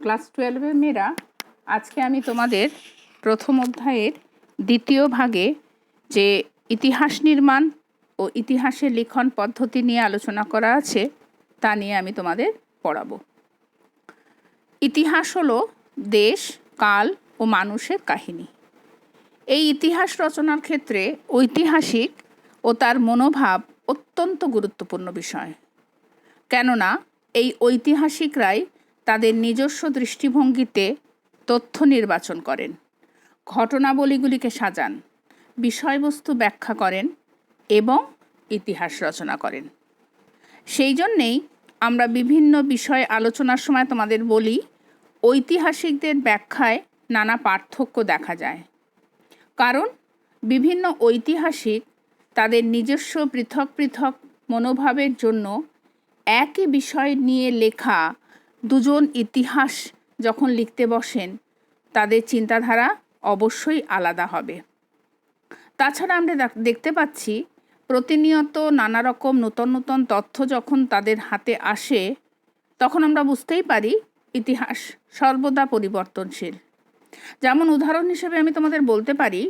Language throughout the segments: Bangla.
ক্লাস 12-এর মেয়েরা, আজকে আমি তোমাদের প্রথম অধ্যায়ের দ্বিতীয় ভাগে যে ইতিহাস নির্মাণ ও ইতিহাসের লিখন পদ্ধতি নিয়ে আলোচনা করা আছে তা নিয়ে আমি তোমাদের পড়াবো। ইতিহাস হলো দেশ, কাল ও মানুষের কাহিনী। এই ইতিহাস রচনার ক্ষেত্রে ঐতিহাসিক ও তার মনোভাব অত্যন্ত গুরুত্বপূর্ণ বিষয়। কেননা এই ঐতিহাসিকরাই তাদের নিজস্ব দৃষ্টিভঙ্গিতে তথ্য নির্বাচন করেন, ঘটনাবলীগুলিকে সাজান, বিষয়বস্তু ব্যাখ্যা করেন এবং ইতিহাস রচনা করেন। সেই জন্যেই আমরা বিভিন্ন বিষয় আলোচনার সময় তোমাদের বলি, ঐতিহাসিকদের ব্যাখ্যায় নানা পার্থক্য দেখা যায়। কারণ বিভিন্ন ঐতিহাসিক তাদের নিজস্ব পৃথক পৃথক মনোভাবের জন্য একই বিষয় নিয়ে লেখা দুজন ইতিহাস যখন লিখতে বসেন, তাদের চিন্তাধারা অবশ্যই আলাদা হবে। তাছাড়া আমরা দেখতে পাচ্ছি প্রতিনিয়ত নানা রকম নতুন নতুন তথ্য যখন তাদের হাতে আসে, তখন আমরা বুঝতেই পারি ইতিহাস সর্বদা পরিবর্তনশীল। যেমন উদাহরণ হিসেবে আমি তোমাদের বলতে পারি,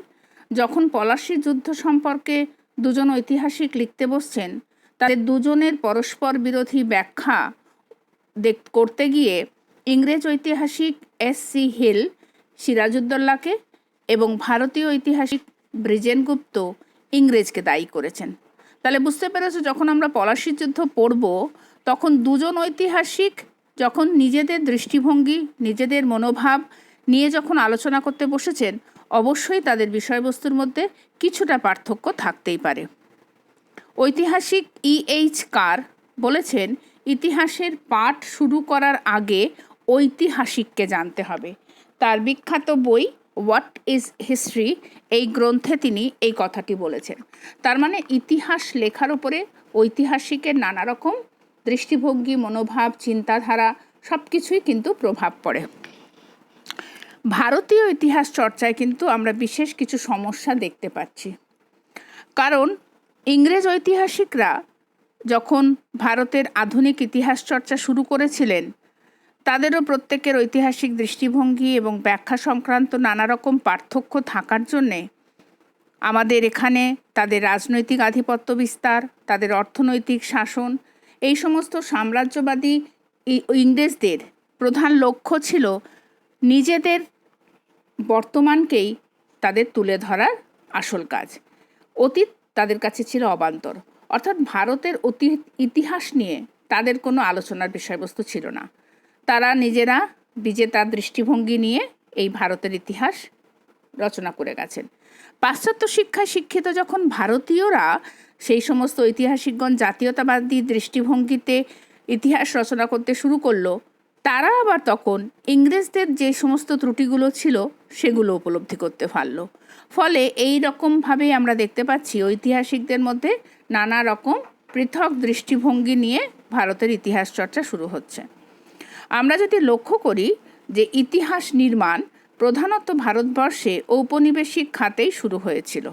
যখন পলাশী যুদ্ধ সম্পর্কে দুজন ঐতিহাসিক লিখতে বসছেন, তাদের দুজনের পরস্পর বিরোধী ব্যাখ্যা করতে গিয়ে ইংরেজ ঐতিহাসিক এস.সি. হিল সিরাজউদ্দৌলাকে এবং ভারতীয় ঐতিহাসিক ব্রিজেনগুপ্ত ইংরেজকে দায়ী করেছেন। তাহলে বুঝতে পেরেছো, যখন আমরা পলাশী যুদ্ধ পড়ব, তখন দুজন ঐতিহাসিক যখন নিজেদের দৃষ্টিভঙ্গি, নিজেদের মনোভাব নিয়ে যখন আলোচনা করতে বসেছেন, অবশ্যই তাদের বিষয়বস্তুর মধ্যে কিছুটা পার্থক্য থাকতেই পারে। ঐতিহাসিক E.H. কার বলেছেন, ইতিহাসের পাঠ শুরু করার আগে ঐতিহাসিককে জানতে হবে। তার বিখ্যাত বই হোয়াট ইজ হিস্ট্রি এই গ্রন্থে তিনি এই কথাটি বলেছেন। তার মানে ইতিহাস লেখার উপরে ঐতিহাসিকের নানা রকম দৃষ্টিভঙ্গি, মনোভাব, চিন্তাধারা সব কিছুই কিন্তু প্রভাব পড়ে। ভারতীয় ইতিহাস চর্চায় কিন্তু আমরা বিশেষ কিছু সমস্যা দেখতে পাচ্ছি। কারণ ইংরেজ ঐতিহাসিকরা যখন ভারতের আধুনিক ইতিহাস চর্চা শুরু করেছিলেন, তাদেরও প্রত্যেকের ঐতিহাসিক দৃষ্টিভঙ্গি এবং ব্যাখ্যা সংক্রান্ত নানা রকম পার্থক্য থাকার জন্যে আমাদের এখানে তাদের রাজনৈতিক আধিপত্য বিস্তার, তাদের অর্থনৈতিক শাসন, এই সমস্ত সাম্রাজ্যবাদী ইংরেজদের প্রধান লক্ষ্য ছিল নিজেদের বর্তমানকেই তাদের তুলে ধরার আসল কাজ। অতীত তাদের কাছে ছিল অবান্তর, অর্থাৎ ভারতের ইতিহাস নিয়ে তাদের কোনো আলোচনার বিষয়বস্তু ছিল না। তারা নিজেরা বিজেতার দৃষ্টিভঙ্গি নিয়ে এই ভারতের ইতিহাস রচনা করে গেছেন। পাশ্চাত্য শিক্ষায় শিক্ষিত যখন ভারতীয়রা সেই সমস্ত ঐতিহাসিকগণ জাতীয়তাবাদী দৃষ্টিভঙ্গিতে ইতিহাস রচনা করতে শুরু করলো, তারা আবার তখন ইংরেজদের যে সমস্ত ত্রুটিগুলো ছিল সেগুলো উপলব্ধি করতে পারল। ফলে এই রকমভাবেই আমরা দেখতে পাচ্ছি ঐতিহাসিকদের মধ্যে নানা রকম পৃথক দৃষ্টিভঙ্গি নিয়ে ভারতের ইতিহাস চর্চা শুরু হচ্ছে। আমরা যদি লক্ষ্য করি যে ইতিহাস নির্মাণ প্রধানত ভারতবর্ষে ঔপনিবেশিক খাতেই শুরু হয়েছিল।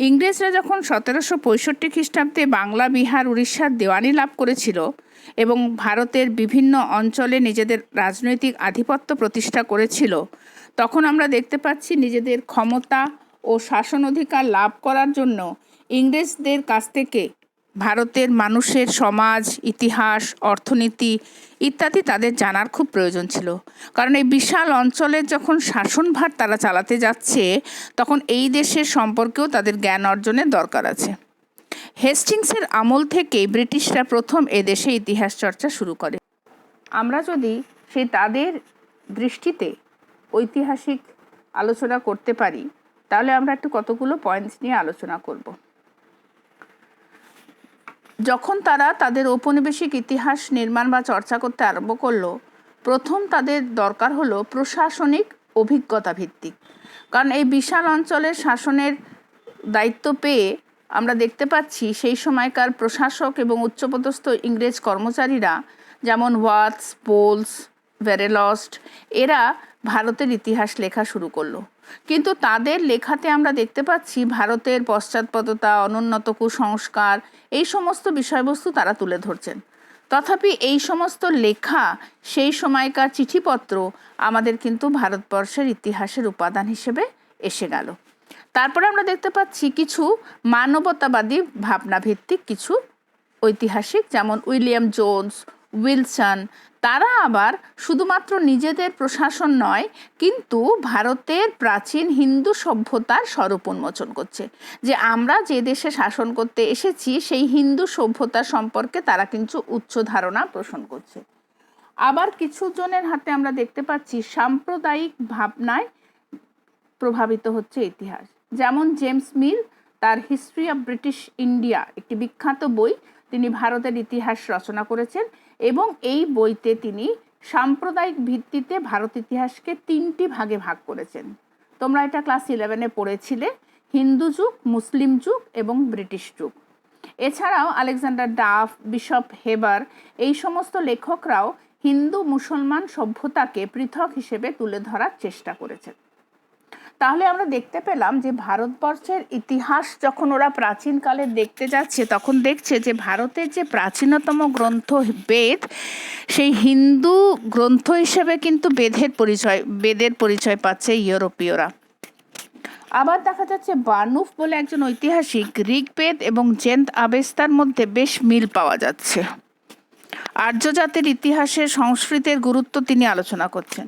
ইংরেজরা যখন 1765 খ্রিস্টাব্দে বাংলা, বিহার, উড়িষ্যার দেওয়ানি লাভ করেছিল এবং ভারতের বিভিন্ন অঞ্চলে নিজেদের রাজনৈতিক আধিপত্য প্রতিষ্ঠা করেছিল, তখন আমরা দেখতে পাচ্ছি নিজেদের ক্ষমতা ও শাসন অধিকার লাভ করার জন্য ইংরেজদের কাছ থেকে ভারতের মানুষের সমাজ, ইতিহাস, অর্থনীতি ইত্যাদি তাদের জানার খুব প্রয়োজন ছিল। কারণ এই বিশাল অঞ্চলের যখন শাসনভার তারা চালাতে যাচ্ছে, তখন এই দেশের সম্পর্কেও তাদের জ্ঞান অর্জনের দরকার আছে। হেস্টিংসের আমল থেকেই ব্রিটিশরা প্রথম এদেশে ইতিহাস চর্চা শুরু করে। আমরা যদি সেই তাদের দৃষ্টিতে ঐতিহাসিক আলোচনা করতে পারি, তাহলে আমরা একটু কতগুলো পয়েন্টস নিয়ে আলোচনা করব। যখন তারা তাদের ঔপনিবেশিক ইতিহাস নির্মাণ বা চর্চা করতে আরম্ভ করলো, প্রথম তাদের দরকার হলো প্রশাসনিক অভিজ্ঞতা ভিত্তিক। কারণ এই বিশাল অঞ্চলের শাসনের দায়িত্ব পেয়ে আমরা দেখতে পাচ্ছি সেই সময়কার প্রশাসক এবং উচ্চপদস্থ ইংরেজ কর্মচারীরা, যেমন ওয়াটস, বোলস, ভেরেলস্ট, এরা ভারতের ইতিহাস লেখা শুরু করলো। কিন্তু তাদের লেখাতে আমরা দেখতে পাচ্ছি ভারতের পশ্চাৎপদতা, অনুন্নত কুসংস্কার, এই সমস্ত বিষয়বস্তু তারা তুলে ধরছেন। তথাপি এই সমস্ত লেখা, সেই সময়কার চিঠিপত্র আমাদের কিন্তু ভারতবর্ষের ইতিহাসের উপাদান হিসেবে এসে গেল। তারপরে আমরা দেখতে পাচ্ছি কিছু মানবতাবাদী ভাবনাভিত্তিক কিছু ঐতিহাসিক, যেমন উইলিয়াম জোন্স, উইলসন। তারা আবার শুধুমাত্র নিজেদের প্রশাসন নয়, কিন্তু ভারতের প্রাচীন হিন্দু সভ্যতার স্বরূপ উন্মোচন করছে, যে আমরা যে দেশে শাসন করতে এসেছি সেই হিন্দু সভ্যতা সম্পর্কে তারা কিন্তু উচ্চ ধারণা পোষণ করছে। আবার কিছু জনের হাতে আমরা দেখতে পাচ্ছি সাম্প্রদায়িক ভাবনায় প্রভাবিত হচ্ছে ইতিহাস, যেমন জেমস মিল তার হিস্ট্রি অফ ব্রিটিশ ইন্ডিয়া, একটি বিখ্যাত বই, তিনি ভারতের ইতিহাস রচনা করেছেন এবং এই বইতে তিনি সাম্প্রদায়িক ভিত্তিতে ভারত ইতিহাসকে 3টি ভাগে ভাগ করেছেন। তোমরা এটা ক্লাস 11-এ পড়েছিলে, হিন্দু যুগ, মুসলিম যুগ এবং ব্রিটিশ যুগ। এছাড়াও আলেকজান্ডার ডাফ, বিশপ হেবার, এই সমস্ত লেখকরাও হিন্দু মুসলমান সভ্যতাকে পৃথক হিসেবে তুলে ধরার চেষ্টা করেছেন। তাহলে আমরা দেখতে পেলাম যে ভারতবর্ষের ইতিহাস যখন ওরা প্রাচীনকালে দেখতে যাচ্ছে, তখন দেখছে যে ভারতের যে প্রাচীনতম গ্রন্থ বেদ, সেই হিন্দু গ্রন্থ হিসেবে কিন্তু বেদের পরিচয় পাচ্ছে ইউরোপীয়রা। আবার দেখা যাচ্ছে বার্নুফ বলে একজন ঐতিহাসিক ঋগ্বেদ এবং জেন্দ আবেস্তার মধ্যে বেশ মিল পাওয়া যাচ্ছে। আর্য জাতির ইতিহাসে সংস্কৃতের গুরুত্ব তিনি আলোচনা করছেন।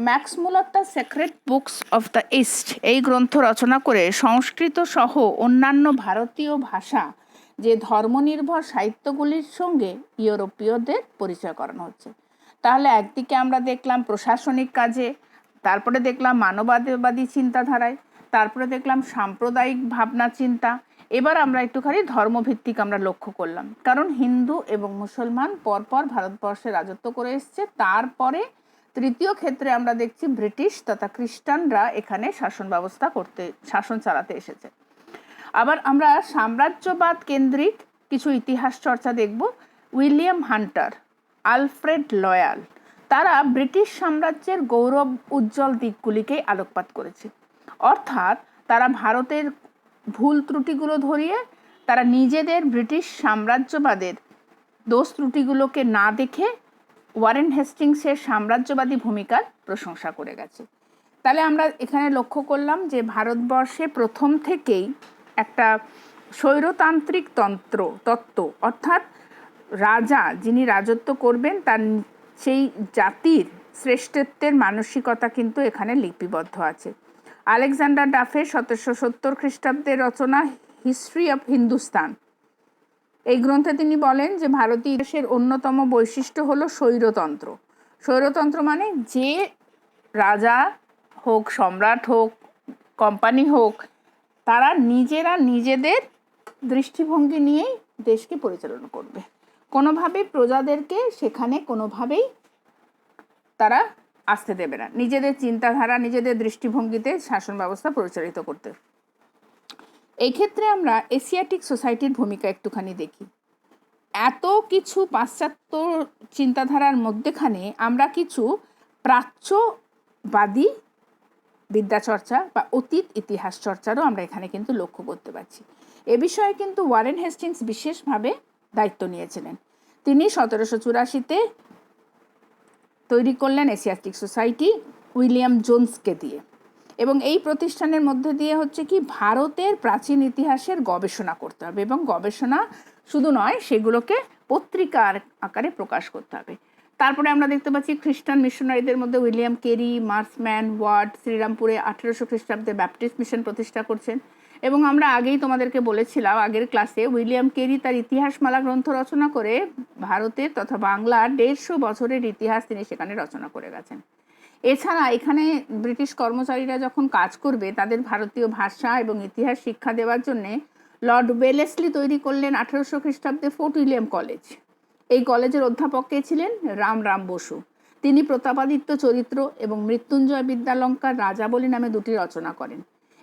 Max Muller the Sacred Books of the East এই গ্রন্থ রচনা করে সংস্কৃত সহ অন্যান্য ভারতীয় ভাষা যে ধর্মনির্ভর সাহিত্যগুলির সঙ্গে ইউরোপীয়দের পরিচয় করানো হচ্ছে। তাহলে একদিকে আমরা দেখলাম প্রশাসনিক কাজে, তারপরে দেখলাম মানবতাবাদী চিন্তাধারায়, তারপরে দেখলাম সাম্প্রদায়িক ভাবনা চিন্তা, এবার আমরা একটুখানি ধর্মভিত্তিক আমরা লক্ষ্য করলাম, কারণ হিন্দু এবং মুসলমান পরপর ভারতবর্ষে রাজত্ব করে এসছে। তারপরে তৃতীয় ক্ষেত্রে আমরা দেখছি ব্রিটিশ তথা খ্রিস্টানরা এখানে শাসন চালাতে এসেছে। আবার আমরা সাম্রাজ্যবাদ কেন্দ্রিক কিছু ইতিহাস চর্চা দেখব। উইলিয়াম হান্টার, আলফ্রেড লয়াল, তারা ব্রিটিশ সাম্রাজ্যের গৌরব উজ্জ্বল দিকগুলিকেই আলোকপাত করেছে। অর্থাৎ তারা ভারতের ভুল ত্রুটিগুলো ধরিয়ে তারা নিজেদের ব্রিটিশ সাম্রাজ্যবাদের দোষ ত্রুটিগুলোকে না দেখে ওয়ারেন হেস্টিংসের সাম্রাজ্যবাদী ভূমিকার প্রশংসা করে গেছে। তাহলে আমরা এখানে লক্ষ্য করলাম যে ভারতবর্ষে প্রথম থেকেই একটা স্বৈরতান্ত্রিক তত্ত্ব, অর্থাৎ রাজা যিনি রাজত্ব করবেন তার সেই জাতির শ্রেষ্ঠত্বের মানসিকতা কিন্তু এখানে লিপিবদ্ধ আছে। আলেকজান্ডার ডাফের 1770 খ্রিস্টাব্দের রচনা হিস্ট্রি অফ হিন্দুস্তান, এই গ্রন্থে তিনি বলেন যে ভারতীয় ইতিহাসের অন্যতম বৈশিষ্ট্য হলো স্বৈরতন্ত্র। স্বৈরতন্ত্র মানে যে রাজা হোক, সম্রাট হোক, কোম্পানি হোক, তারা নিজেরা নিজেদের দৃষ্টিভঙ্গি নিয়েই দেশকে পরিচালনা করবে, কোনোভাবেই প্রজাদেরকে সেখানে কোনোভাবেই তারা আসতে দেবে না, নিজেদের চিন্তাধারা নিজেদের দৃষ্টিভঙ্গিতে শাসন ব্যবস্থা পরিচালিত করতে। এই ক্ষেত্রে আমরা এশিয়াটিক সোসাইটির ভূমিকা একটুখানি দেখি। এত কিছু পাশ্চাত্য চিন্তাধারার মধ্যেখানে আমরা কিছু প্রাচ্যবাদী বিদ্যাচর্চা বা অতীত ইতিহাস চর্চারও আমরা এখানে কিন্তু লক্ষ্য করতে পারছি। এ বিষয়ে কিন্তু ওয়ারেন হেস্টিংস বিশেষভাবে দায়িত্ব নিয়েছিলেন। তিনি 1784-তে তৈরি করলেন এশিয়াটিক সোসাইটি উইলিয়াম জোন্সকে দিয়ে, এবং এই প্রতিষ্ঠানের মধ্যে দিয়ে হচ্ছে কি ভারতের প্রাচীন ইতিহাসের গবেষণা করতে হবে, এবং গবেষণা শুধু নয়, সেগুলোকে পত্রিকার আকারে প্রকাশ করতে হবে। তারপরে আমরা দেখতে পাচ্ছি খ্রিস্টান মিশনারিদের মধ্যে উইলিয়াম কেরি, মার্সম্যান, ওয়ার্ড শ্রীরামপুরে 1800 খ্রিস্টাব্দে ব্যাপটিস্ট মিশন প্রতিষ্ঠা করছেন। এবং আমরা আগেই তোমাদেরকে বলেছিলাম আগের ক্লাসে, উইলিয়াম কেরি তার ইতিহাসমালা গ্রন্থ রচনা করে ভারতের তথা বাংলার 150 বছরের ইতিহাস তিনি সেখানে রচনা করে গেছেন। এছাড়া এখানে ব্রিটিশ কর্মচারীরা যখন কাজ করবে তাদের ভারতীয় ভাষা এবং ইতিহাস শিক্ষা দেওয়ার জন্যে লর্ড ওয়েলেসলি তৈরি করলেন 1800 খ্রিস্টাব্দে ফোর্ট উইলিয়াম কলেজ। এই কলেজের অধ্যাপক কে ছিলেন? রাম বসু। তিনি প্রতাপাদিত্য চরিত্র এবং মৃত্যুঞ্জয় বিদ্যালঙ্কার রাজাবলী নামে দুটি রচনা করেন,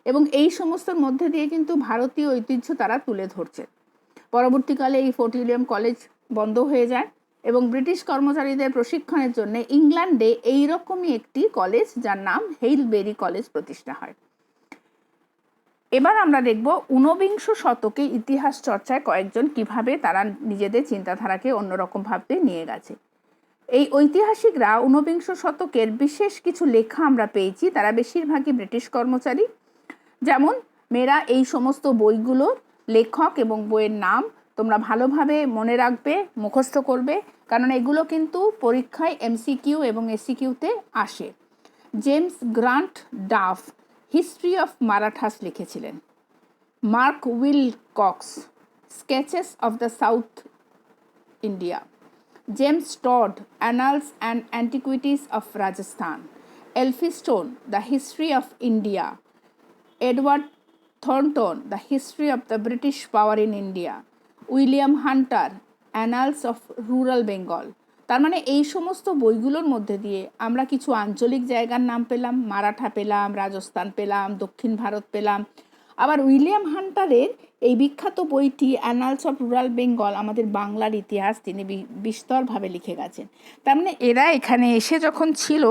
এবং এই সমস্তর মধ্যে দিয়ে কিন্তু ভারতীয় ঐতিহ্য তারা তুলে ধরছে। পরবর্তীকালে এই ফোর্ট উইলিয়াম কলেজ বন্ধ হয়ে যায় এবং ব্রিটিশ কর্মচারীদের প্রশিক্ষণের জন্য ইংল্যান্ডে এইরকমই একটি কলেজ যার নাম হেইলবেরি কলেজ প্রতিষ্ঠা হয়। এবার আমরা দেখব ঊনবিংশ শতকে ইতিহাস চর্চায় কয়েকজন কিভাবে তারা নিজেদের চিন্তাধারাকে অন্যরকমভাবে নিয়ে গেছে। এই ঐতিহাসিকরা ঊনবিংশ শতকের বিশেষ কিছু লেখা আমরা পেয়েছি, তারা বেশিরভাগই ব্রিটিশ কর্মচারী। যেমন মেয়েরা এই সমস্ত বইগুলো লেখক এবং বইয়ের নাম তোমরা ভালোভাবে মনে রাখবে, মুখস্থ করবে, কারণ এগুলো কিন্তু পরীক্ষায় এমসিকিউ এবং এসিকিউতে আসে। James Grant Duff history of Marathas লিখেছিলেন। Mark Wilcox sketches of the south India. James Tod annals and antiquities of Rajasthan. Elphinstone the history of India. Edward Thornton the history of the British power in India. William Hunter annals of rural Bengal. তার মানে এই সমস্ত বইগুলোর মধ্যে দিয়ে আমরা কিছু আঞ্চলিক জায়গার নাম পেলাম, মারাঠা পেলাম, রাজস্থান পেলাম, দক্ষিণ ভারত পেলাম। আবার উইলিয়াম হান্টারের এই বিখ্যাত বইটি অ্যানালস অফ রুরাল বেঙ্গল আমাদের বাংলার ইতিহাস তিনি বিস্তরভাবে লিখে গেছেন। তার মানে এরা এখানে এসে যখন ছিল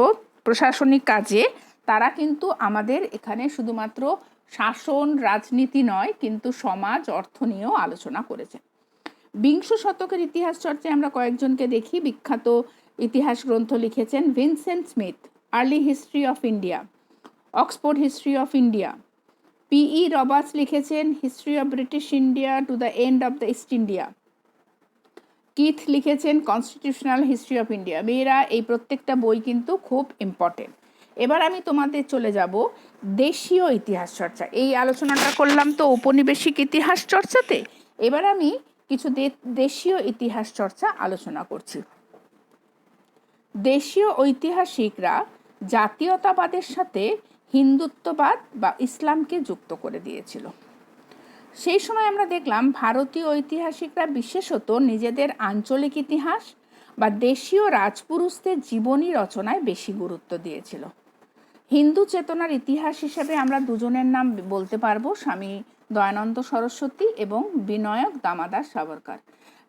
প্রশাসনিক কাজে, তারা কিন্তু আমাদের এখানে শুধুমাত্র শাসন রাজনীতি নয়, কিন্তু সমাজ অর্থ নিয়েও আলোচনা করেছেন। বিংশ শতকের ইতিহাস চর্চায় আমরা কয়েকজনকে দেখি। বিখ্যাত ইতিহাস গ্রন্থ লিখেছেন Vincent Smith, early history of India, Oxford history of India. P E Roberts লিখেছেন history of British India to the end of the East India. Keith লিখেছেন কনস্টিটিউশনাল হিস্ট্রি অফ ইন্ডিয়া। মেয়েরা এই প্রত্যেকটা বই কিন্তু খুব ইম্পর্টেন্ট। এবার আমি তোমাদের চলে যাব দেশীয় ইতিহাস চর্চা। এই আলোচনাটা করলাম তো ঔপনিবেশিক ইতিহাস চর্চাতে, এবার আমি কিছু দেশীয় ইতিহাস চর্চা আলোচনা করছি। দেশীয় ঐতিহাসিকরা জাতীয়তাবাদের সাথে হিন্দুত্ববাদ বা ইসলামকে যুক্ত করে দিয়েছিল। সেই সময় আমরা দেখলাম ভারতীয় ঐতিহাসিকরা বিশেষত নিজেদের আঞ্চলিক ইতিহাস বা দেশীয় রাজপুরুষদের জীবনী রচনায় বেশি গুরুত্ব দিয়েছিল। হিন্দু চেতনার ইতিহাস হিসেবে আমরা দুজনের নাম বলতে পারবো, স্বামী দয়ানন্দ সরস্বতী এবং বিনায়ক দামোদর সাভারকর।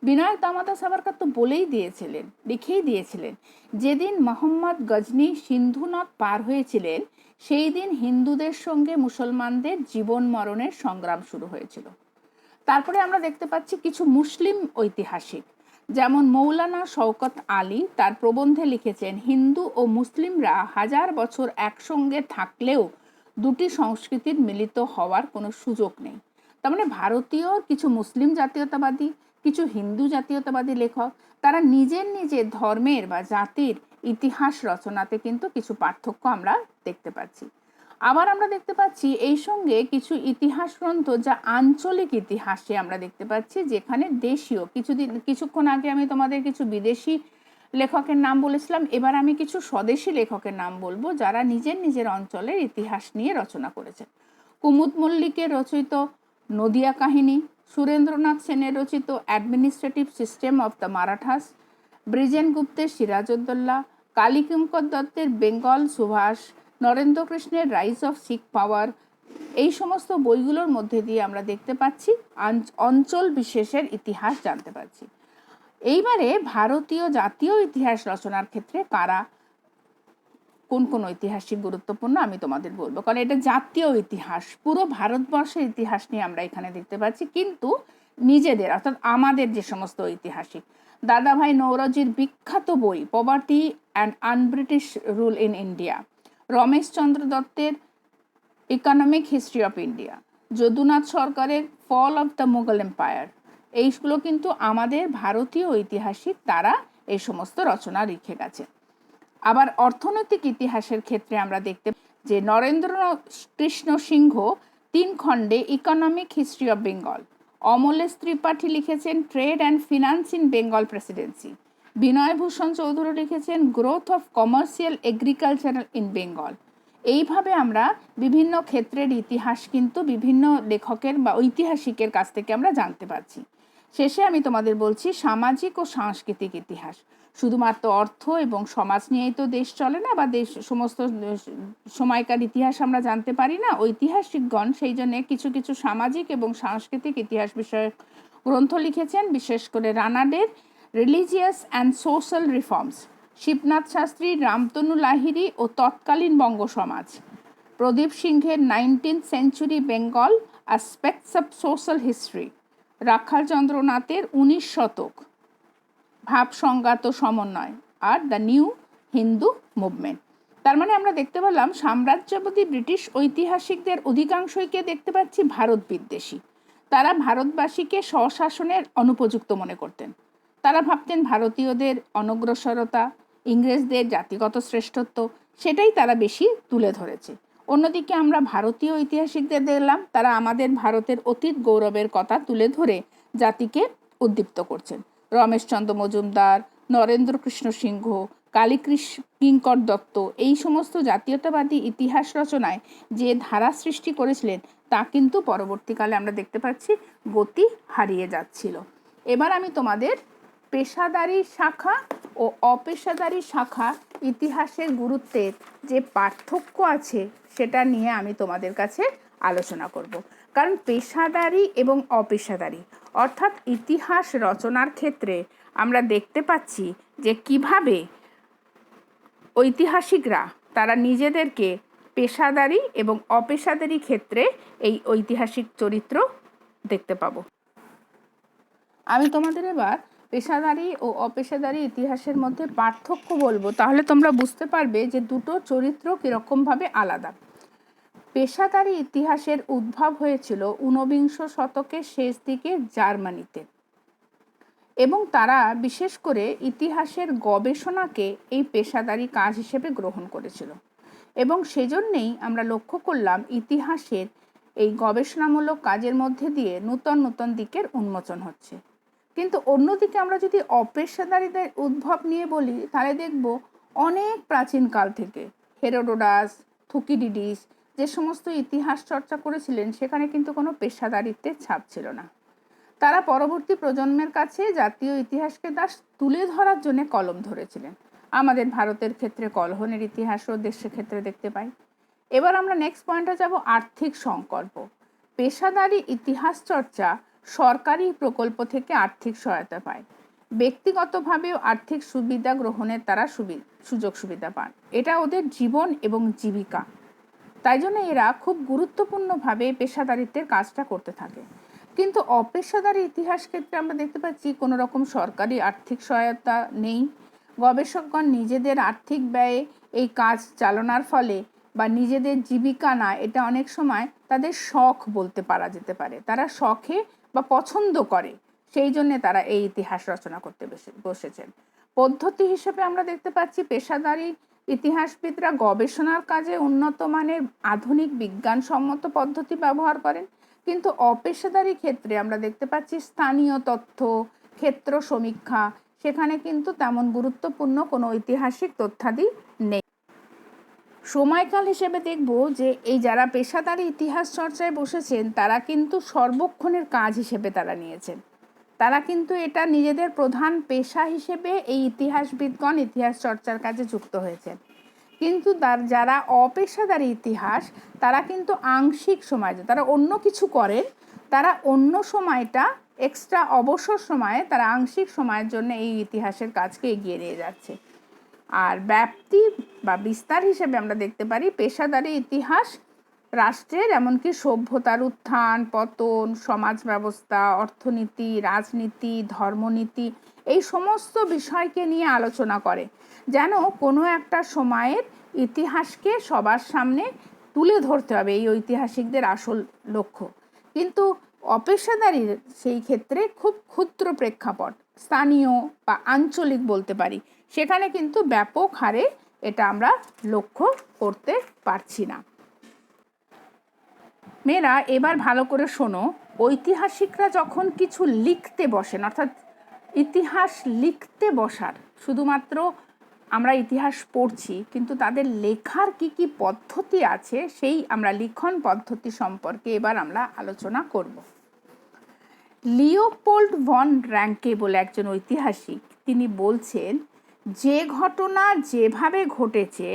বিনায়ক দামোদর সাভারকর তো বলেই দিয়েছিলেন, লিখেই দিয়েছিলেন, যেদিন মোহাম্মদ গজনী সিন্ধু নদ পার হয়েছিলেন সেই দিন হিন্দুদের সঙ্গে মুসলমানদের জীবন মরণের সংগ্রাম শুরু হয়েছিল। তারপরে আমরা দেখতে পাচ্ছি কিছু মুসলিম ঐতিহাসিক, যেমন মৌলানা শওকত আলী তার প্রবন্ধে লিখেছেন হিন্দু ও মুসলিমরা হাজার বছর একসঙ্গে থাকলেও দুটি সংস্কৃতির মিলিত হওয়ার কোনো সুযোগ নেই। তার মানে ভারতীয় কিছু মুসলিম জাতীয়তাবাদী, কিছু হিন্দু জাতীয়তাবাদী লেখক, তারা নিজের নিজের ধর্মের বা জাতির ইতিহাস রচনাতে কিন্তু কিছু পার্থক্য আমরা দেখতে পাচ্ছি। আবার আমরা দেখতে পাচ্ছি এই সঙ্গে কিছু ইতিহাস গ্রন্থ যা আঞ্চলিক ইতিহাসে আমরা দেখতে পাচ্ছি, যেখানে দেশীয় কিছুক্ষণ আগে আমি তোমাদের কিছু বিদেশি লেখকের নাম বলেছিলাম, এবার আমি কিছু স্বদেশী লেখকের নাম বলবো যারা নিজের নিজের অঞ্চলের ইতিহাস নিয়ে রচনা করেছেন। কুমুদ মল্লিকের রচিত নদিয়া কাহিনী, সুরেন্দ্রনাথ সেনের রচিত administrative system of the Marathas, Brijen গুপ্তের সিরাজউদ্দৌলা, কালীকিঙ্কর দত্তের বেঙ্গল সুভাষ, নরেন্দ্র কৃষ্ণের রাইজ অফ শিখ পাওয়ার, এই সমস্ত বইগুলোর মধ্যে দিয়ে আমরা দেখতে পাচ্ছি অঞ্চল বিশেষের ইতিহাস জানতে পারছি। এইবারে ভারতীয় জাতীয় ইতিহাস রচনার ক্ষেত্রে কারা কোন কোন ঐতিহাসিক গুরুত্বপূর্ণ আমি তোমাদের বলবো, কারণ এটা জাতীয় ইতিহাস, পুরো ভারতবর্ষের ইতিহাস নিয়ে আমরা এখানে দেখতে পাচ্ছি, কিন্তু নিজেদের অর্থাৎ আমাদের যে সমস্ত ঐতিহাসিক, দাদাভাই নওরোজির বিখ্যাত বই poverty and un-British rule in India, Rameshchandra দত্তের economic history of India, Jadunath সরকারের fall of the Mughal empire, এইগুলো কিন্তু আমাদের ভারতীয় ঐতিহাসিক, তারা এই সমস্ত রচনা লিখে গেছে। আবার অর্থনৈতিক ইতিহাসের ক্ষেত্রে আমরা দেখতে যে নরেন্দ্র কৃষ্ণ সিংহ 3 খণ্ডে economic history of Bengal, Amalesh Tripathi লিখেছেন trade and finance in Bengal presidency, Binoy Bhushan Chowdhury লিখেছেন growth of commercial agricultural in Bengal. এইভাবে আমরা বিভিন্ন ক্ষেত্রের ইতিহাস কিন্তু বিভিন্ন লেখকের বা ঐতিহাসিকের কাছ থেকে আমরা জানতে পারছি। শেষে আমি তোমাদের বলছি সামাজিক ও সাংস্কৃতিক ইতিহাস। শুধুমাত্র অর্থ এবং সমাজ নিয়েই তো দেশ চলে না, বা দেশ সমস্ত সময়কার ইতিহাস আমরা জানতে পারি না। ঐতিহাসিকগণ সেই জন্যে কিছু কিছু সামাজিক এবং সাংস্কৃতিক ইতিহাস বিষয়ক গ্রন্থ লিখেছেন, বিশেষ করে রানাডের religious and social reforms, Shibnath Shastri Ramtanu Lahiri ও তৎকালীন বঙ্গ সমাজ, প্রদীপ সিংহের 19th century Bengal aspects of social history, Rakhal চন্দ্রনাথের 19 শতক, ভাব সংজ্ঞাত সমন্বয়, আর দ্য নিউ হিন্দু মুভমেন্ট। তার মানে আমরা দেখতে পেলাম সাম্রাজ্যবাদী ব্রিটিশ ঐতিহাসিকদের অধিকাংশইকে দেখতে পাচ্ছি ভারত বিদ্বেষী। তারা ভারতবাসীকে স্বশাসনের অনুপযুক্ত মনে করতেন। তারা ভাবতেন ভারতীয়দের অনগ্রসরতা, ইংরেজদের জাতিগত শ্রেষ্ঠত্ব, সেটাই তারা বেশি তুলে ধরেছে। অন্যদিকে আমরা ভারতীয় ঐতিহাসিকদের দেখলাম তারা আমাদের ভারতের অতীত গৌরবের কথা তুলে ধরে জাতিকে উদ্দীপ্ত করছেন। রমেশচন্দ্র মজুমদার, নরেন্দ্র কৃষ্ণ সিংহ, কালীকৃষ্ণ কিঙ্কর দত্ত এই সমস্ত জাতীয়তাবাদী ইতিহাস রচনায় যে ধারা সৃষ্টি করেছিলেন তা কিন্তু পরবর্তীকালে আমরা দেখতে পাচ্ছি গতি হারিয়ে যাচ্ছিল। এবার আমি তোমাদের পেশাদারি শাখা ও অপেশাদারি শাখা ইতিহাসের গুরুত্বের যে পার্থক্য আছে সেটা নিয়ে আমি তোমাদের কাছে আলোচনা করব। কারণ পেশাদারি এবং অপেশাদারি অর্থাৎ ইতিহাস রচনার ক্ষেত্রে আমরা দেখতে পাচ্ছি যে কিভাবে ঐতিহাসিকরা তারা নিজেদেরকে পেশাদারি এবং অপেশাদারি ক্ষেত্রে এই ঐতিহাসিক চরিত্র দেখতে পাবো। আমি তোমাদের এবার পেশাদারি ও অপেশাদারি ইতিহাসের মধ্যে পার্থক্য বলবো, তাহলে তোমরা বুঝতে পারবে যে দুটো চরিত্র কীরকমভাবে আলাদা। পেশাদারি ইতিহাসের উদ্ভব হয়েছিল ঊনবিংশ শতকের শেষ দিকে জার্মানিতে, এবং তারা বিশেষ করে ইতিহাসের গবেষণাকে এই পেশাদারি কাজ হিসেবে গ্রহণ করেছিল, এবং সেজন্যেই আমরা লক্ষ্য করলাম ইতিহাসের এই গবেষণামূলক কাজের মধ্যে দিয়ে নূতন নূতন দিকের উন্মোচন হচ্ছে। কিন্তু অন্যদিকে আমরা যদি অপেশাদারিদের উদ্ভব নিয়ে বলি তাহলে দেখব অনেক প্রাচীনকাল থেকে হেরোডোটাস, থুকিডিডিস যে সমস্ত ইতিহাস চর্চা করেছিলেন সেখানে কিন্তু কোনো পেশাদারিত্বের ছাপ ছিল না। তারা পরবর্তী প্রজন্মের কাছে জাতীয় ইতিহাসকে তুলে ধরার জন্য কলম ধরেছিলেন। আমাদের ভারতের ক্ষেত্রে কলহনের ইতিহাসও দেশের ক্ষেত্রে দেখতে পাই। এবার আমরা নেক্সট পয়েন্টে যাব, আর্থিক সংকল্প। পেশাদারি ইতিহাস চর্চা সরকারি প্রকল্প থেকে আর্থিক সহায়তা পায়, ব্যক্তিগতভাবেও আর্থিক সুবিধা গ্রহণের তারা সুযোগ সুবিধা পান। এটা ওদের জীবন এবং জীবিকা, তাই জন্য এরা খুব গুরুত্বপূর্ণভাবে পেশাদারিত্বের কাজটা করতে থাকে। কিন্তু অপেশাদারি ইতিহাস ক্ষেত্রে আমরা দেখতে পাচ্ছি কোনো রকম সরকারি আর্থিক সহায়তা নেই। গবেষকগণ নিজেদের আর্থিক ব্যয়ে এই কাজ চালানোর ফলে বা নিজেদের জীবিকা না, এটা অনেক সময় তাদের শখ বলতে পারা যেতে পারে, তারা শখে বা পছন্দ করে, সেই জন্যে তারা এই ইতিহাস রচনা করতে বসেছেন। পদ্ধতি হিসেবে আমরা দেখতে পাচ্ছি পেশাদারি ইতিহাসবিদরা গবেষণার কাজে উন্নত মানের আধুনিক বিজ্ঞানসম্মত পদ্ধতি ব্যবহার করেন, কিন্তু অপেশাদারি ক্ষেত্রে আমরা দেখতে পাচ্ছি স্থানীয় তথ্য, ক্ষেত্র সমীক্ষা, সেখানে কিন্তু তেমন গুরুত্বপূর্ণ কোনো ঐতিহাসিক তথ্যাদি নেই। সময়কাল হিসেবে দেখব যে এই যারা পেশাদারি ইতিহাস চর্চায় বসেছেন তারা কিন্তু সর্বক্ষণের কাজ হিসেবে তারা নিয়েছেন, তারা কিন্তু এটা নিজেদের প্রধান পেশা হিসেবে এই ইতিহাসবিদগণ ইতিহাস চর্চার কাজে যুক্ত হয়েছেন। কিন্তু যারা অপেশাদারি ইতিহাস তারা কিন্তু আংশিক সময়, তারা অন্য কিছু করেন, তারা অন্য সময়টা এক্সট্রা অবসর সময়ে তারা আংশিক সময়ের জন্য এই ইতিহাসের কাজকে এগিয়ে নিয়ে যাচ্ছে। আর ব্যাপ্তি বা বিস্তার হিসেবে আমরা দেখতে পারি পেশাদারি ইতিহাস রাষ্ট্রের এমনকি সভ্যতার উত্থান পতন, সমাজ ব্যবস্থা, অর্থনীতি, রাজনীতি, ধর্মনীতি এই সমস্ত বিষয়কে নিয়ে আলোচনা করে, যেন কোনো একটা সময়ের ইতিহাসকে সবার সামনে তুলে ধরতে হবে, এই ঐতিহাসিকদের আসল লক্ষ্য। কিন্তু অপেশাদারির সেই ক্ষেত্রে খুব ক্ষুদ্র প্রেক্ষাপট, স্থানীয় বা আঞ্চলিক বলতে পারি, সেখানে কিন্তু ব্যাপক হারে এটা আমরা লক্ষ্য করতে পারছি না। মেয়েরা এবার ভালো করে শোনো, ঐতিহাসিকরা যখন কিছু লিখতে বসেন, অর্থাৎ ইতিহাস লিখতে বসার, শুধুমাত্র আমরা ইতিহাস পড়ছি কিন্তু তাদের লেখার কি কি পদ্ধতি আছে সেই আমরা লিখন পদ্ধতি সম্পর্কে এবার আমরা আলোচনা করব। লিওপোল্ড ভন র্যাঙ্কে বলে একজন ঐতিহাসিক, তিনি বলছেন যে ঘটনা যেভাবে ঘটেছে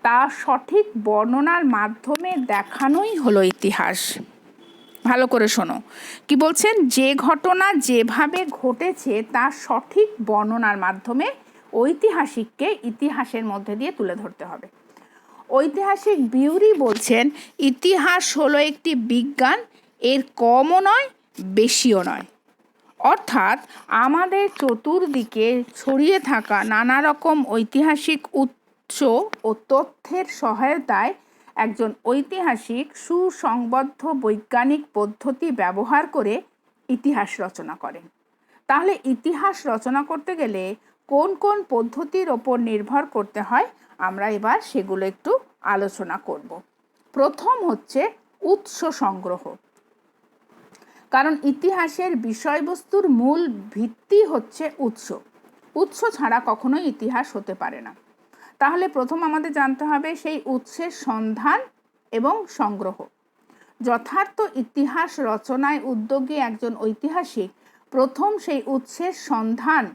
তা সঠিক বর্ণনার মাধ্যমে দেখানোই হলো ইতিহাস। ভালো করে শোনো কি বলছেন, যে ঘটনা যেভাবে ঘটেছে তা সঠিক বর্ণনার মাধ্যমে ঐতিহাসিককে ইতিহাসের মধ্যে দিয়ে তুলে ধরতে হবে। ঐতিহাসিক বিউরি বলছেন, ইতিহাস হলো একটি বিজ্ঞান, এর কমও নয় বেশিও নয়। অর্থাৎ আমাদের চতুর্দিকে ছড়িয়ে থাকা নানা রকম ঐতিহাসিক উৎস ও তথ্যের সহায়তায় একজন ঐতিহাসিক সুসংবদ্ধ বৈজ্ঞানিক পদ্ধতি ব্যবহার করে ইতিহাস রচনা করেন। তাহলে ইতিহাস রচনা করতে গেলে কোন কোন পদ্ধতির ওপর নির্ভর করতে হয় আমরা এবার সেগুলো একটু আলোচনা করব। প্রথম হচ্ছে উৎস সংগ্রহ। কারণ ইতিহাসের বিষয়বস্তুর মূল ভিত্তি হচ্ছে উৎস। উৎস ছাড়া কখনোই ইতিহাস হতে পারে না। তাহলে প্রথম আমাদের জানতে হবে সেই উৎসের সন্ধান এবং সংগ্রহ। যথার্থ ইতিহাস রচনায় উদ্যোগী একজন ঐতিহাসিক প্রথম সেই উৎসের সন্ধান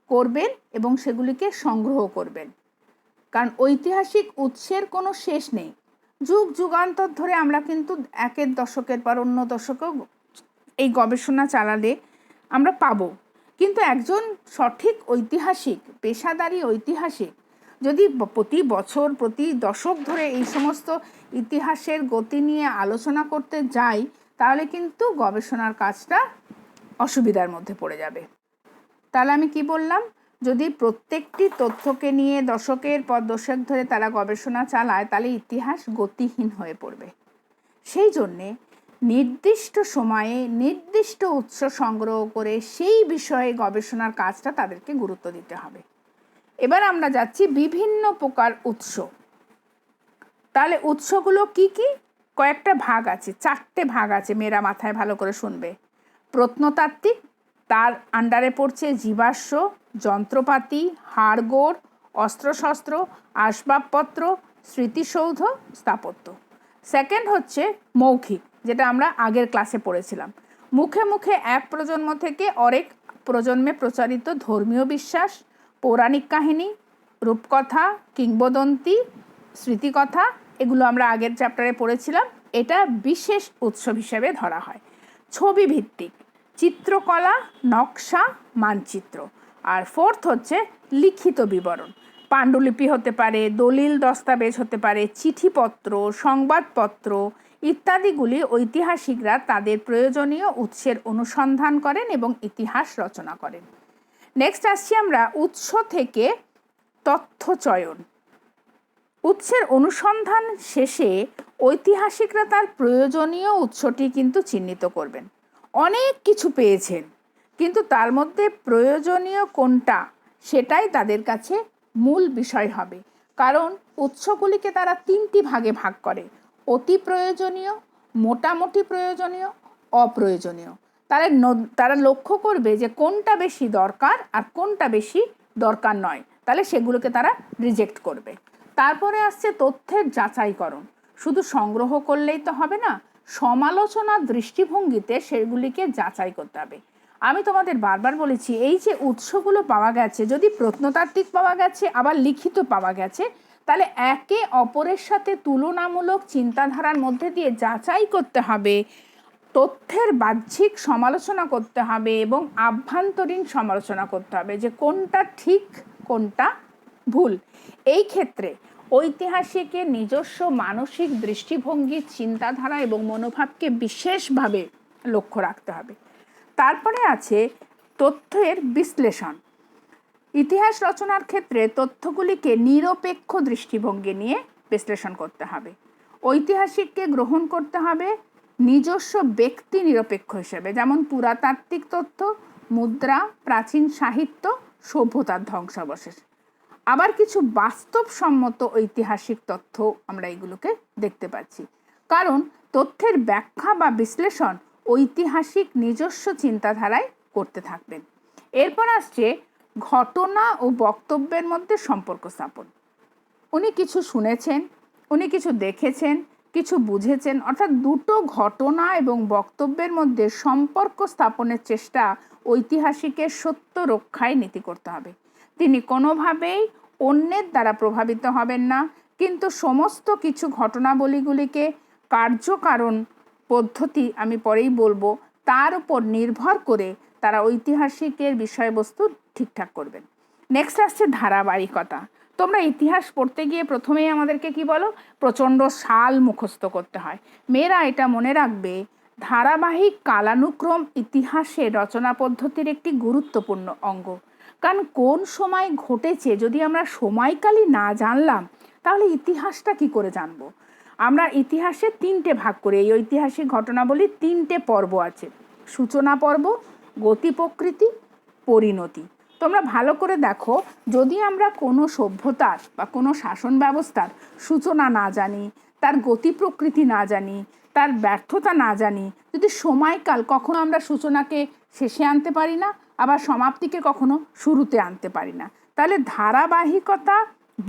করবেন এবং সেগুলিকে সংগ্রহ করবেন। কারণ ঐতিহাসিক উৎসের কোনো শেষ নেই। যুগ যুগান্তর ধরে আমরা কিন্তু একের দশকের পর অন্য দশকেও এই গবেষণা চালালে আমরা পাবো। কিন্তু একজন সঠিক ঐতিহাসিক, পেশাদারী ঐতিহাসিক যদি প্রতি বছর প্রতি দশক ধরে এই সমস্ত ইতিহাসের গতি নিয়ে আলোচনা করতে যাই, তাহলে কিন্তু গবেষণার কাজটা অসুবিধার মধ্যে পড়ে যাবে। তাহলে আমি কি বললাম, যদি প্রত্যেকটি তথ্যকে নিয়ে দশকের পর দশক ধরে তারা গবেষণা চালায়, তাহলে ইতিহাস গতিহীন হয়ে পড়বে। সেই জন্যে নির্দিষ্ট সময়ে নির্দিষ্ট উৎস সংগ্রহ করে সেই বিষয়ে গবেষণার কাজটা তাদেরকে গুরুত্ব দিতে হবে। এবার আমরা যাচ্ছি বিভিন্ন প্রকার উৎস। তাহলে উৎসগুলো কি কি? কয়েকটা ভাগ আছে, 4টে ভাগ আছে, মেয়েরা মাথায় ভালো করে শুনবে। প্রত্নতাত্ত্বিক, তার আন্ডারে পড়ছে জীবাশ্ম, যন্ত্রপাতি, হাড়গোড়, অস্ত্রশস্ত্র, আসবাবপত্র, স্মৃতিসৌধ, স্থাপত্য। সেকেন্ড হচ্ছে মৌখিক, যেটা আমরা আগের ক্লাসে পড়েছিলাম। মুখে মুখে এক প্রজন্ম থেকে আরেক প্রজন্মে প্রচারিত ধর্মীয় বিশ্বাস, পৌরাণিক কাহিনী, রূপকথা, কিংবদন্তি, স্মৃতিকথা, এগুলো আমরা আগের চ্যাপ্টারে পড়েছিলাম। এটা বিশেষ উৎসব হিসেবে ধরা হয়। ছবি ভিত্তিক, চিত্রকলা, নকশা, মানচিত্র। আর ফোর্থ হচ্ছে লিখিত বিবরণ। পাণ্ডুলিপি হতে পারে, দলিল দস্তাবেজ হতে পারে, চিঠিপত্র, সংবাদপত্র ইত্যাদিগুলি ঐতিহাসিকরা তাদের প্রয়োজনীয় উৎসের অনুসন্ধান করেন এবং ইতিহাস রচনা করেন। নেক্সট আসছি আমরা উৎস থেকে তথ্য চয়ন। উৎসের অনুসন্ধান শেষে ঐতিহাসিকরা তার প্রয়োজনীয় উৎসটি কিন্তু চিহ্নিত করবেন। অনেক কিছু পেয়েছেন, কিন্তু তার মধ্যে প্রয়োজনীয় কোনটা সেটাই তাদের কাছে মূল বিষয় হবে। কারণ উৎসগুলিকে তারা 3টি ভাগে ভাগ করে: অতি প্রয়োজনীয়, মোটামুটি প্রয়োজনীয়, অপ্রয়োজনীয়। তারা লক্ষ্য করবে যে কোনটা বেশি দরকার আর কোনটা বেশি দরকার নয়, তাহলে সেগুলোকে তারা রিজেক্ট করবে। তারপরে আসছে তথ্যের যাচাইকরণ। শুধু সংগ্রহ করলেই তো হবে না, সমালোচনার দৃষ্টিভঙ্গিতে সেগুলিকে যাচাই করতে হবে। আমি তোমাদের বারবার বলেছি, এই যে উৎসগুলো পাওয়া গেছে, যদি প্রত্নতাত্ত্বিক পাওয়া গেছে আবার লিখিত পাওয়া গেছে, তাহলে একে অপরের সাথে তুলনামূলক চিন্তাধারার মধ্যে দিয়ে যাচাই করতে হবে, তথ্যের বাহ্যিক সমালোচনা করতে হবে এবং আভ্যন্তরীণ সমালোচনা করতে হবে যে কোনটা ঠিক কোনটা ভুল। এই ক্ষেত্রে ঐতিহাসিকের নিজস্ব মানসিক দৃষ্টিভঙ্গি, চিন্তাধারা এবং মনোভাবকে বিশেষভাবে লক্ষ্য রাখতে হবে। তারপরে আছে তথ্যের বিশ্লেষণ। ইতিহাস রচনার ক্ষেত্রে তথ্যগুলিকে নিরপেক্ষ দৃষ্টিভঙ্গি নিয়ে বিশ্লেষণ করতে হবে। ঐতিহাসিককে গ্রহণ করতে হবে নিজস্ব ব্যক্তি নিরপেক্ষ হিসেবে, যেমন পুরাতাত্ত্বিক তথ্য, মুদ্রা, প্রাচীন সাহিত্য, সভ্যতার ধ্বংসাবশেষ। আবার কিছু বাস্তবসম্মত ঐতিহাসিক তথ্য আমরা এগুলোকে দেখতে পাচ্ছি। কারণ তথ্যের ব্যাখ্যা বা বিশ্লেষণ ঐতিহাসিক নিজস্ব চিন্তাধারায় করতে থাকবেন। এরপর আসছে ঘটনা ও বক্তব্যের মধ্যে সম্পর্ক স্থাপন। উনি কিছু শুনেছেন, উনি কিছু দেখেছেন, কিছু বুঝেছেন, অর্থাৎ দুটো ঘটনা এবং বক্তব্যের মধ্যে সম্পর্ক স্থাপনের চেষ্টা ঐতিহাসিকের সত্য রক্ষায় নীতি করতে হবে। তিনি কোনোভাবেই অন্যের দ্বারা প্রভাবিত হবেন না, কিন্তু সমস্ত কিছু ঘটনাবলীগুলিকে কার্যকারণ পদ্ধতি আমি পরেই বলবো, তার উপর নির্ভর করে তারা ঐতিহাসিকের বিষয়বস্তু ঠিকঠাক করবেন। নেক্সট আসছে ধারাবাহিকতা। তোমরা ইতিহাস পড়তে গিয়ে প্রথমেই আমাদেরকে কি বলো, প্রচণ্ড সাল মুখস্থ করতে হয়। মেয়েরা এটা মনে রাখবে, ধারাবাহিক কালানুক্রম ইতিহাসের রচনা পদ্ধতির একটি গুরুত্বপূর্ণ অঙ্গ। কারণ কোন সময় ঘটেছে যদি আমরা সময়কালই না জানলাম, তাহলে ইতিহাসটা কি করে জানবো? আমরা ইতিহাসে 3টে ভাগ করি, এই ঐতিহাসিক ঘটনাবলীর 3টে পর্ব আছে: সূচনা পর্ব, গতি প্রকৃতি, পরিণতি। তোমরা ভালো করে দেখো, যদি আমরা কোনো সভ্যতার বা কোনো শাসন ব্যবস্থার সূচনা না জানি, তার গতি প্রকৃতি না জানি, তার ব্যর্থতা না জানি, যদি সময়কাল, কখনো আমরা সূচনাকে শেষে আনতে পারি না, আবার সমাপ্তিকে কখনো শুরুতে আনতে পারি না, তাহলে ধারাবাহিকতা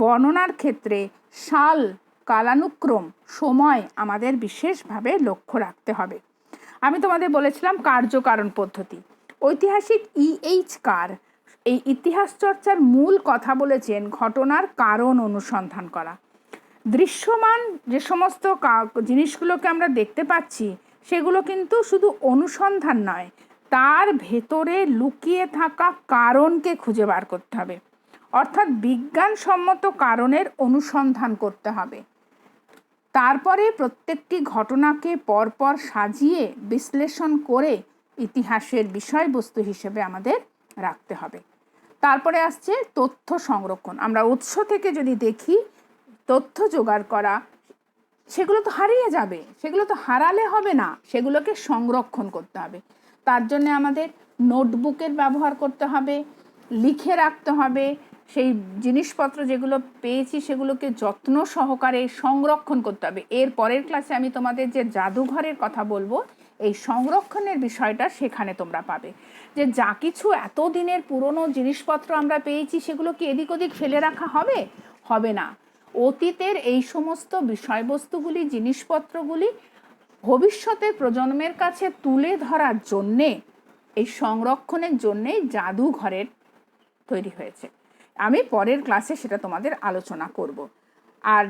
বর্ণনার ক্ষেত্রে সাল, কালানুক্রম, সময় আমাদের বিশেষভাবে লক্ষ্য রাখতে হবে। আমি তোমাদের বলেছিলাম কার্যকারণ পদ্ধতি। ঐতিহাসিক E.H. কার এই ইতিহাস চর্চার মূল কথা বলেছেন ঘটনার কারণ অনুসন্ধান করা। দৃশ্যমান যে সমস্ত জিনিসগুলোকে আমরা দেখতে পাচ্ছি, সেগুলো কিন্তু শুধু অনুসন্ধান নয়, তার ভেতরে লুকিয়ে থাকা কারণকে খুঁজে বার করতে হবে। অর্থাৎ বিজ্ঞানসম্মত কারণের অনুসন্ধান করতে হবে। তারপরে প্রত্যেকটি ঘটনাকে পরপর সাজিয়ে বিশ্লেষণ করে ইতিহাসের বিষয়বস্তু হিসেবে আমাদের রাখতে হবে। তারপরে আসছে তথ্য সংরক্ষণ। আমরা উৎস থেকে যদি দেখি, তথ্য জোগাড় করা, সেগুলো তো হারিয়ে যাবে, সেগুলো তো হারালে হবে না, সেগুলোকে সংরক্ষণ করতে হবে। তার জন্য আমাদের নোটবুকের ব্যবহার করতে হবে, লিখে রাখতে হবে। সেই জিনিসপত্র যেগুলো পেয়েছি সেগুলোকে যত্ন সহকারে সংরক্ষণ করতে হবে। এর পরের ক্লাসে আমি তোমাদের যে জাদুঘরের কথা বলবো, এই সংরক্ষণের বিষয়টা সেখানে তোমরা পাবে। যে যা কিছু এতদিনের পুরনো জিনিসপত্র আমরা পেয়েছি, সেগুলো কি এদিক ওদিক ফেলে রাখা হবে? হবে না। অতীতের এই সমস্ত বিষয়বস্তুগুলি, জিনিসপত্রগুলি ভবিষ্যতের প্রজন্মের কাছে তুলে ধরার জন্যে, এই সংরক্ষণের জন্যেই জাদুঘরের তৈরি হয়েছে। আমি পরের ক্লাসে সেটা তোমাদের আলোচনা করব। আর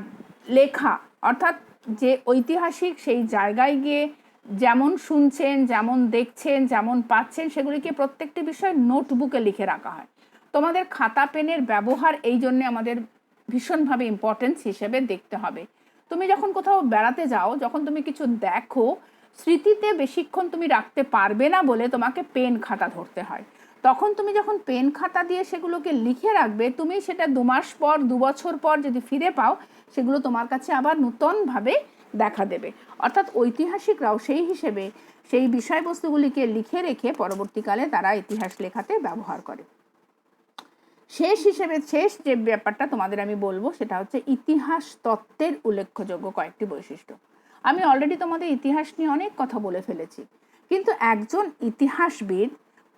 লেখা, অর্থাৎ যে ঐতিহাসিক সেই জায়গায় গিয়ে যেমন শুনছেন, যেমন দেখছেন, যেমন পাচ্ছেন, সেগুলিকে প্রত্যেকটি বিষয় নোটবুকে লিখে রাখা হয়। তোমাদের খাতা পেনের ব্যবহার এই জন্যে আমাদের ভীষণভাবে ইম্পর্টেন্স হিসেবে দেখতে হবে। তুমি যখন কোথাও বেড়াতে যাও, যখন তুমি কিছু দেখো, স্মৃতিতে বেশিক্ষণ তুমি রাখতে পারবে না বলে তোমাকে পেন খাতা ধরতে হয়। তখন তুমি যখন পেন খাতা দিয়ে সেগুলোকে লিখে রাখবে, তুমি সেটা 2 মাস পর, 2 বছর পর যদি ফিরে পাও, সেগুলো তোমার কাছে আবার নূতনভাবে দেখা দেবে। অর্থাৎ ঐতিহাসিকরাও সেই হিসেবে সেই বিষয়বস্তুগুলিকে লিখে রেখে পরবর্তীকালে তারা ইতিহাস লেখাতে ব্যবহার করে। শেষ হিসেবে শেষ যে ব্যাপারটা তোমাদের আমি বলবো, সেটা হচ্ছে ইতিহাস তত্ত্বের উল্লেখযোগ্য কয়েকটি বৈশিষ্ট্য। আমি অলরেডি তোমাদের ইতিহাস নিয়ে অনেক কথা বলে ফেলেছি, কিন্তু একজন ইতিহাসবিদ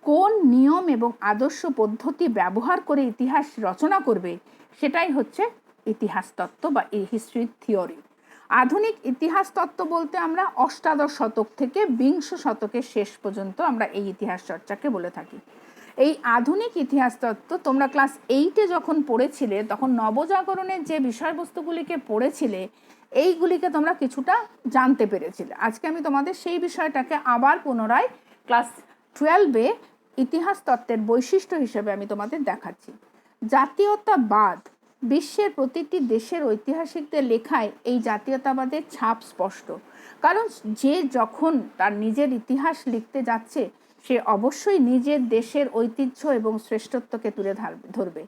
কোন নিয়ম এবং আদর্শ পদ্ধতি ব্যবহার করে ইতিহাস রচনা করবে, সেটাই হচ্ছে ইতিহাস তত্ত্ব বা হিস্ট্রি থিওরি। আধুনিক ইতিহাস তত্ত্ব বলতে আমরা অষ্টাদশ শতক থেকে 20 শতকের শেষ পর্যন্ত আমরা এই ইতিহাস চর্চাকে বলে থাকি। এই আধুনিক ইতিহাস তত্ত্ব তোমরা ক্লাস 8-এ যখন পড়েছিলে, তখন নবজাগরণের যে বিষয়বস্তুগুলিকে পড়েছিলে, এইগুলিকে তোমরা কিছুটা জানতে পেরেছিলে। আজকে আমি তোমাদের সেই বিষয়টাকে আবার পুনরায় ক্লাস 12-এ ইতিহাস তত্ত্বের বৈশিষ্ট্য হিসেবে আমি তোমাদের দেখাচ্ছি। জাতীয়তাবাদ, বিশ্বের প্রতিটি দেশের ঐতিহাসিকদের লেখায় এই জাতীয়তাবাদের ছাপ স্পষ্ট। কারণ যে যখন তার নিজের ইতিহাস লিখতে যাচ্ছে, সে অবশ্যই নিজের দেশের ঐতিহ্য এবং শ্রেষ্ঠত্বকে তুলে ধরবে।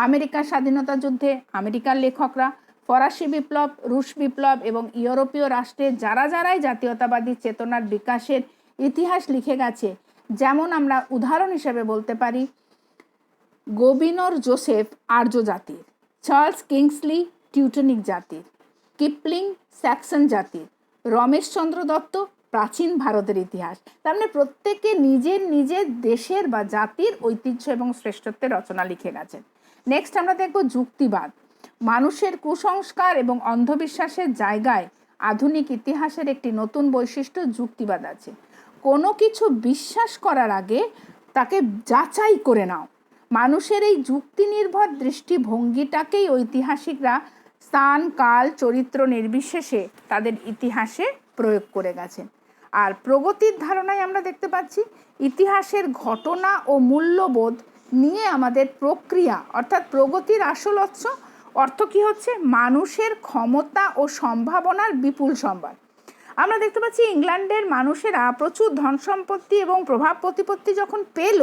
আমেরিকার স্বাধীনতা যুদ্ধে আমেরিকার লেখকরা, ফরাসি বিপ্লব, রুশ বিপ্লব এবং ইউরোপীয় রাষ্ট্রে যারাই জাতীয়তাবাদী চেতনার বিকাশের ইতিহাস লিখে গেছে, যেমন আমরা উদাহরণ হিসেবে বলতে পারি গোবিনর জোসেফ আর্য জাতির, চার্লস কিংসলি টিউটনিক জাতির, কিপলিং স্যাক্সন জাতির, রমেশচন্দ্র দত্ত প্রাচীন ভারতের ইতিহাস। তার মানে প্রত্যেকে নিজের নিজের দেশের বা জাতির ঐতিহ্য এবং শ্রেষ্ঠত্বের রচনা লিখে গেছেন। নেক্সট আমরা দেখব যুক্তিবাদ। মানুষের কুসংস্কার এবং অন্ধবিশ্বাসের জায়গায় আধুনিক ইতিহাসের একটি নতুন বৈশিষ্ট্য যুক্তিবাদ আছে। কোনো কিছু বিশ্বাস করার আগে তাকে যাচাই করে নাও। মানুষের এই যুক্তি নির্ভর দৃষ্টিভঙ্গিটাকেই ঐতিহাসিকরা স্থান, কাল, চরিত্র নির্বিশেষে তাদের ইতিহাসে প্রয়োগ করে গেছেন। আর প্রগতির ধারণায় আমরা দেখতে পাচ্ছি ইতিহাসের ঘটনা ও মূল্যবোধ নিয়ে আমাদের প্রক্রিয়া, অর্থাৎ প্রগতির আসল উৎস অর্থ কি হচ্ছে? মানুষের ক্ষমতা ও সম্ভাবনার বিপুল সম্ভার। আমরা দেখতে পাচ্ছি ইংল্যান্ডের মানুষেরা প্রচুর ধন সম্পত্তি এবং প্রভাব প্রতিপত্তি যখন পেল,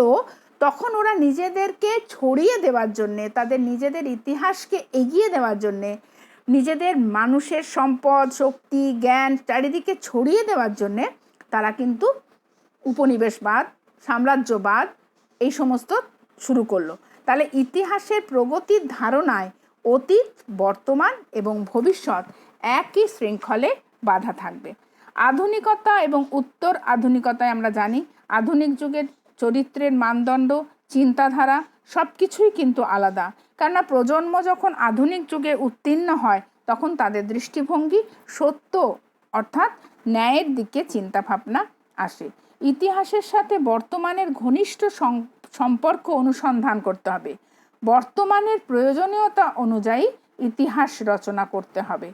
তখন ওরা নিজেদেরকে ছড়িয়ে দেওয়ার জন্যে, তাদের নিজেদের ইতিহাসকে এগিয়ে দেওয়ার জন্যে, নিজেদের মানুষের সম্পদ, শক্তি, জ্ঞান চারিদিকে ছড়িয়ে দেওয়ার জন্যে তারা কিন্তু উপনিবেশবাদ, সাম্রাজ্যবাদ এই সমস্ত শুরু করলো। তাহলে ইতিহাসের প্রগতির ধারণায় অতীত, বর্তমান এবং ভবিষ্যৎ একই শৃঙ্খলে বাঁধা থাকবে। আধুনিকতা এবং উত্তর আধুনিকতায় আমরা জানি আধুনিক যুগের চরিত্রের মানদণ্ড, চিন্তাধারা সব কিছুই কিন্তু আলাদা। কেননা প্রজন্ম যখন আধুনিক যুগে উত্তীর্ণ হয় তখন তাদের দৃষ্টিভঙ্গি সত্য অর্থাৎ ন্যায়ের দিকে চিন্তাভাবনা আসে। ইতিহাসের সাথে বর্তমানের ঘনিষ্ঠ সম্পর্ক অনুসন্ধান করতে হবে। বর্তমানের প্রয়োজনীয়তা অনুযায়ী ইতিহাস রচনা করতে হবে।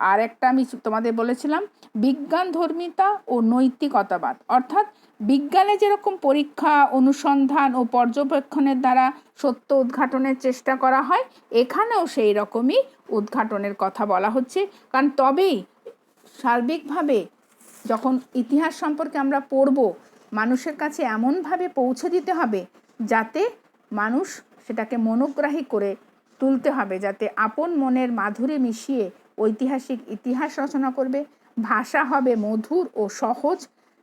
আর একটা আমি তোমাদের বলেছিলাম বিজ্ঞান ধর্মিতা ও নৈতিকতাবাদ, অর্থাৎ বিজ্ঞানে যেরকম পরীক্ষা, অনুসন্ধান ও পর্যবেক্ষণের দ্বারা সত্য উদ্ঘাটনের চেষ্টা করা হয়, এখানেও সেই রকমই উদ্ঘাটনের কথা বলা হচ্ছে। কারণ তবেই সার্বিকভাবে যখন ইতিহাস সম্পর্কে আমরা পড়ব, মানুষের কাছে এমনভাবে পৌঁছে দিতে হবে যাতে মানুষ সেটাকে মনোগ্রাহী করে তুলতে হবে, যাতে আপন মনের মাধুরী মিশিয়ে ঐতিহাসিক ইতিহাস রচনা করবে। ভাষা হবে মধুর ও সহজ,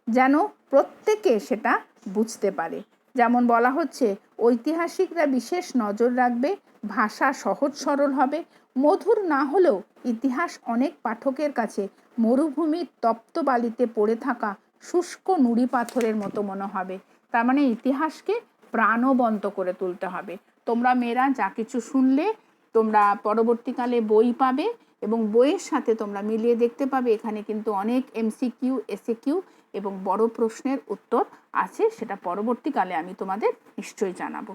যেন প্রত্যেকে সেটা বুঝতে পারে। যেমন বলা হচ্ছে ঐতিহাসিকরা বিশেষ নজর রাখবে ভাষা সহজ সরল হবে। মধুর না হলেও ইতিহাস অনেক পাঠকের কাছে মরুভূমির তপ্ত বালিতে পড়ে থাকা শুষ্ক নুড়ি পাথরের মতো মনে হবে। তার মানে ইতিহাসকে প্রাণবন্ত করে তুলতে হবে। তোমরা মেয়েরা যা কিছু শুনলে তোমরা পরবর্তীকালে বই পাবে এবং বইয়ের সাথে তোমরা মিলিয়ে দেখতে পাবে এখানে কিন্তু অনেক MCQ, SAQ এবং বড় প্রশ্নের উত্তর আছে। সেটা পরবর্তীকালে আমি তোমাদের নিশ্চয়ই জানাবো।